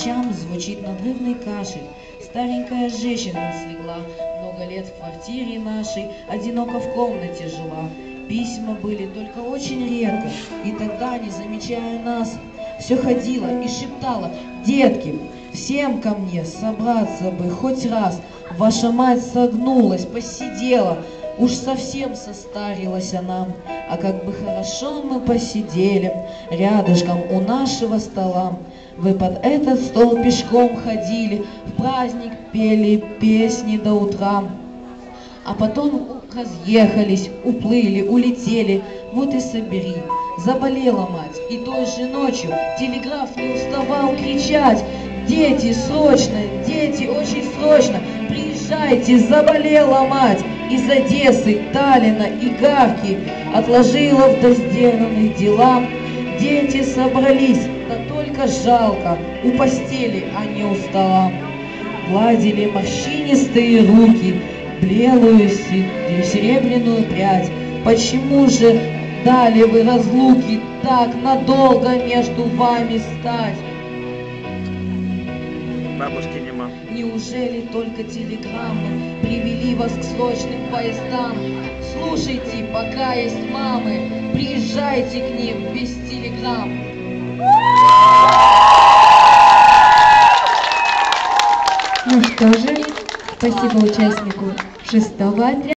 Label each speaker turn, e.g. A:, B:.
A: ночам звучит надрывный кашель. Старенькая женщина слегла, много лет в квартире нашей, одиноко в комнате жила. Письма были только очень редко, и тогда, не замечая нас, все ходила и шептала: детки, всем ко мне собраться бы хоть раз. Ваша мать согнулась, посидела, уж совсем состарилась она. А как бы хорошо мы посидели рядышком у нашего стола. Вы под этот стол пешком ходили, в праздник пели песни до утра. А потом разъехались, уплыли, улетели, вот и собери. Заболела мать, и той же ночью телеграф не уставал кричать: дети, срочно, дети, очень срочно, приезжайте, заболела мать. Из Одессы, Таллина, Игарки отложила в досделанных делам. Дети собрались, да только жалко, у постели, а не у стола. Гладили морщинистые руки белую серебряную прядь. Почему же дали вы разлуки так надолго между вами стать?
B: Бабушки нема.
A: Неужели только телеграммы привели вас к срочным поездам? Слушайте, пока есть мамы, приезжайте к ним без телеграмм.
C: Ну что же, спасибо участнику 6-го отряда.